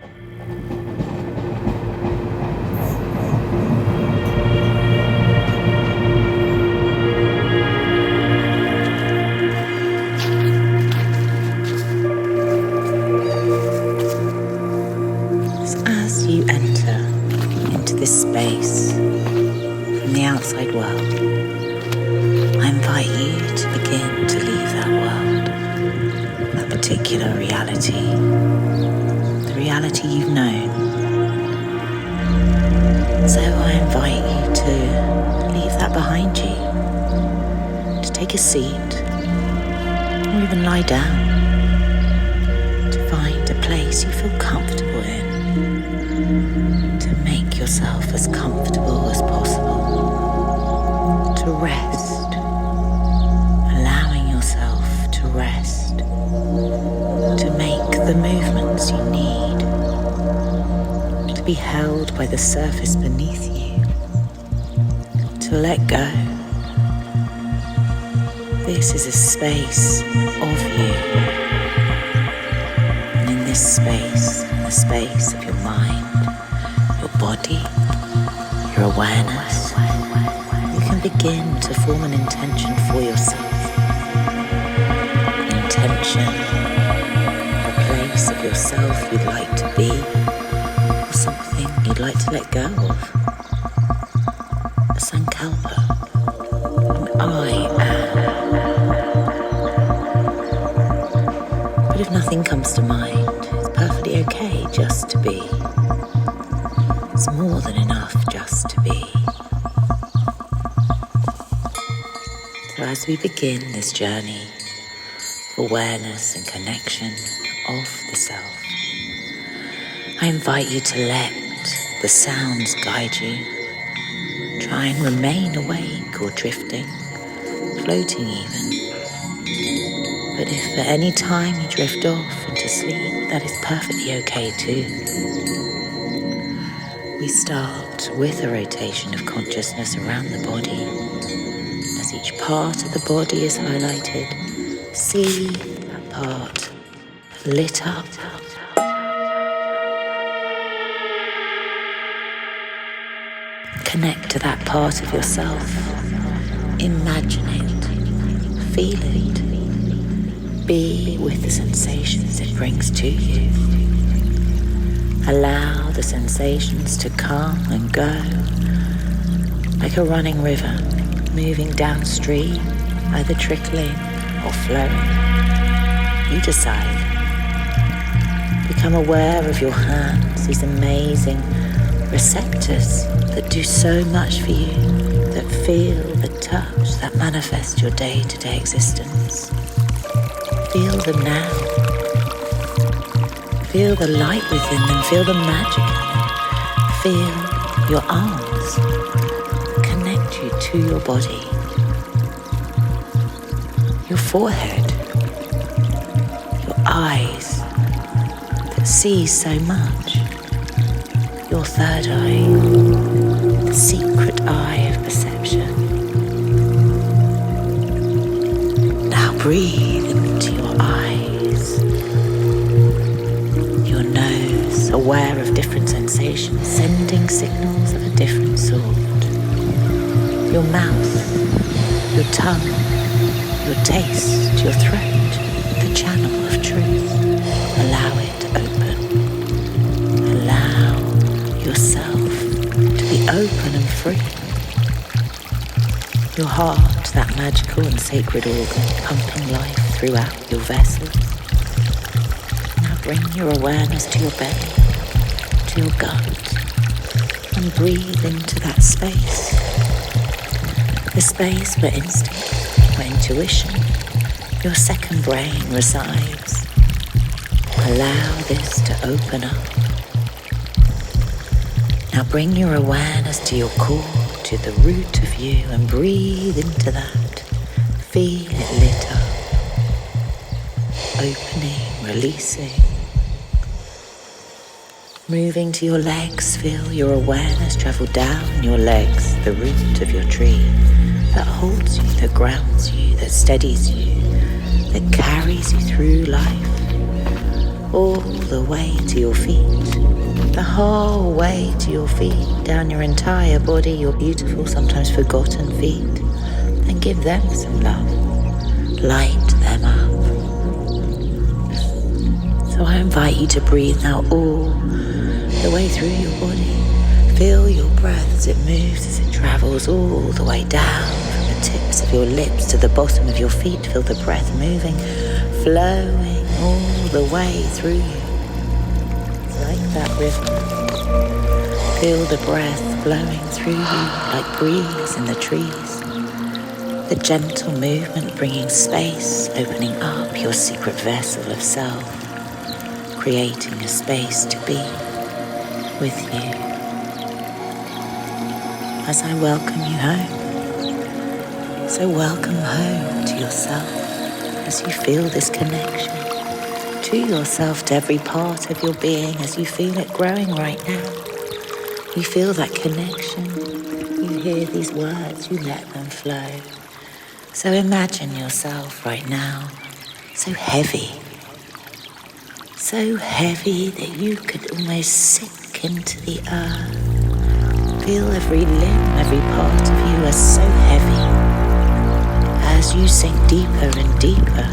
As you enter into this space from the outside world, I invite you to begin to leave that world, that particular reality, the reality you've known. So I invite you to leave that behind you, to take a seat, or even lie down, to find a place you feel comfortable in, to make yourself as comfortable as possible, to rest, allowing yourself to rest, to make the movements you need, to be held by the surface beneath you, to let go. This is a space of you, and in this space, the space of your mind, your body, your awareness, you can begin to form an intention for yourself. An intention of a place of yourself you'd like to be, or something you'd like to let go of. A sankalpa, an I am. But if nothing comes to mind, it's perfectly okay just to be. It's more than enough just to be. So as we begin this journey of awareness and connection of the self, I invite you to let the sounds guide you. Try and remain awake or drifting, floating even. But if at any time you drift off into sleep, that is perfectly okay too. We start with a rotation of consciousness around the body. As each part of the body is highlighted, see that part lit up. Connect to that part of yourself. Imagine it. Feel it. Be with the sensations it brings to you. Allow the sensations to come and go like a running river, moving downstream, either trickling or flowing. You decide. Become aware of your hands, these amazing receptors that do so much for you, that feel, that touch, that manifest your day-to-day existence. Feel them now. Feel the light within them, feel the magic in them. Feel your arms connect you to your body. Your forehead, your eyes that see so much. Your third eye, the secret eye of perception. Now breathe into your eyes. Your nose, aware of different sensations, sending signals of a different sort. Your mouth, your tongue, your taste, your throat, the channel of truth. Allow it open. Allow yourself to be open and free. Your heart, that magical and sacred organ, pumping life throughout your vessels. Now bring your awareness to your belly, to your gut, and breathe into that space. The space where instinct, where intuition, your second brain resides. Allow this to open up. Now bring your awareness to your core, to the root of you, and breathe into that. Feel it lit up. Opening, releasing. Moving to your legs, feel your awareness travel down your legs, the root of your tree that holds you, that grounds you, that steadies you, that carries you through life. all the way to your feet, the whole way to your feet, down your entire body, your beautiful, sometimes forgotten feet, and give them some love. Light them up. So I invite you to breathe now all the way through your body. Feel your breath as it moves, as it travels all the way down from the tips of your lips to the bottom of your feet. Feel the breath moving, flowing all the way through you. Like that river. Feel the breath flowing through you like breeze in the trees. The gentle movement bringing space, opening up your secret vessel of self, creating a space to be with you. As I welcome you home. So welcome home to yourself as you feel this connection to yourself, to every part of your being as you feel it growing right now. You feel that connection. You hear these words, you let them flow. So imagine yourself right now so heavy that you could almost sink into the earth. Feel every limb, every part of you as so heavy as you sink deeper and deeper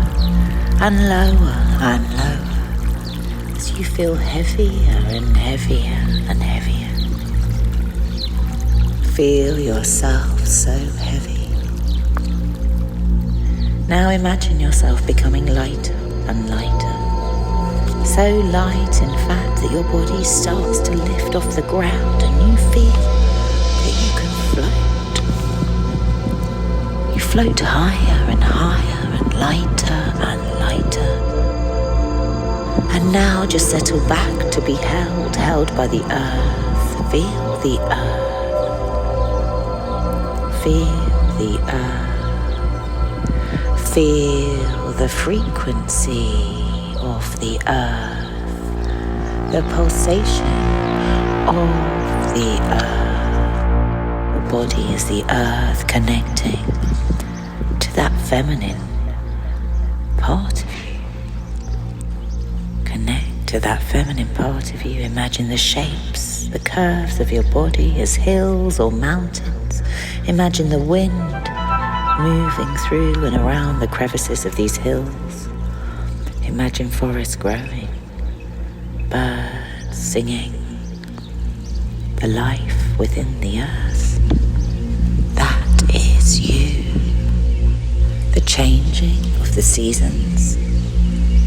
and lower and lower as you feel heavier and heavier and heavier. Feel yourself so heavy. Now imagine yourself becoming lighter and lighter. So light, in fact, that your body starts to lift off the ground and you feel that you can float. You float higher and higher and lighter and lighter. And now just settle back to be held by the earth. Feel the earth. Feel the earth. Feel the frequency of the earth, the pulsation of the earth. The body is the earth connecting to that feminine part of you. Connect to that feminine part of you. Imagine the shapes, the curves of your body as hills or mountains. Imagine the wind moving through and around the crevices of these hills. Imagine forests growing, birds singing, the life within the earth. That is you. The changing of the seasons,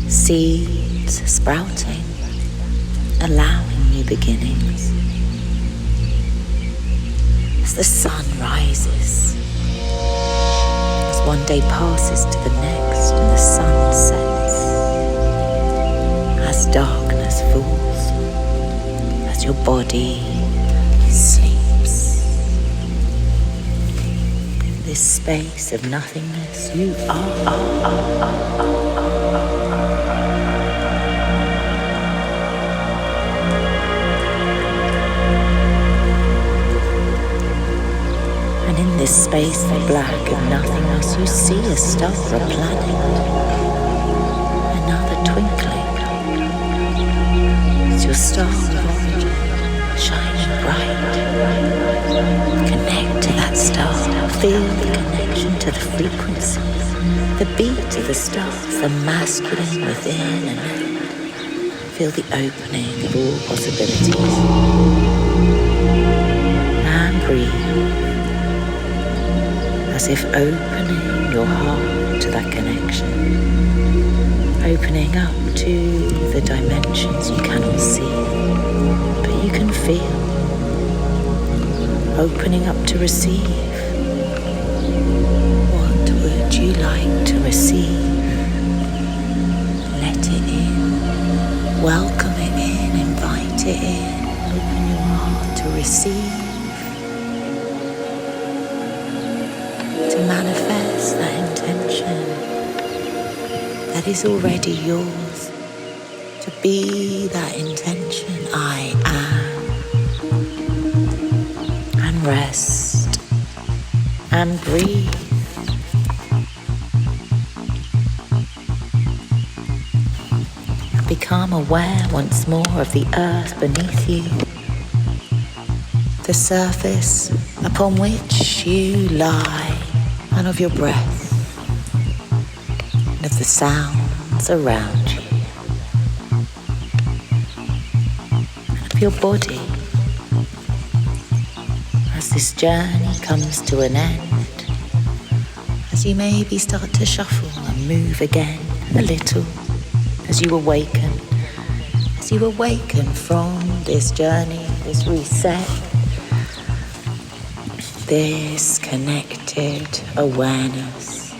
seeds sprouting, allowing new beginnings. As the sun rises, as one day passes to the next and the sun sets, as darkness falls, as your body sleeps. In this space of nothingness, you are. And in this space of black of nothingness, you see a star, a planet, another twinkling. It's your star of origin, shining bright. Connect to that star. Feel the connection to the frequency, the beat of the stars, the masculine within and out. Feel the opening of all possibilities. And breathe, as if opening your heart to that connection. Opening up to the dimensions you cannot see, but you can feel. Opening up to receive. What would you like to receive? Let it in. Welcome it in. Invite it in. Open your heart to receive. To manifest that intention that is already yours, to be that intention. I am. And rest and breathe. Become become aware once more of the earth beneath you, the surface upon which you lie, and of your breath, and of the sounds around you, and of your body as this journey comes to an end, as you maybe start to shuffle and move again a little, as you awaken from this journey, this reset, this connected awareness.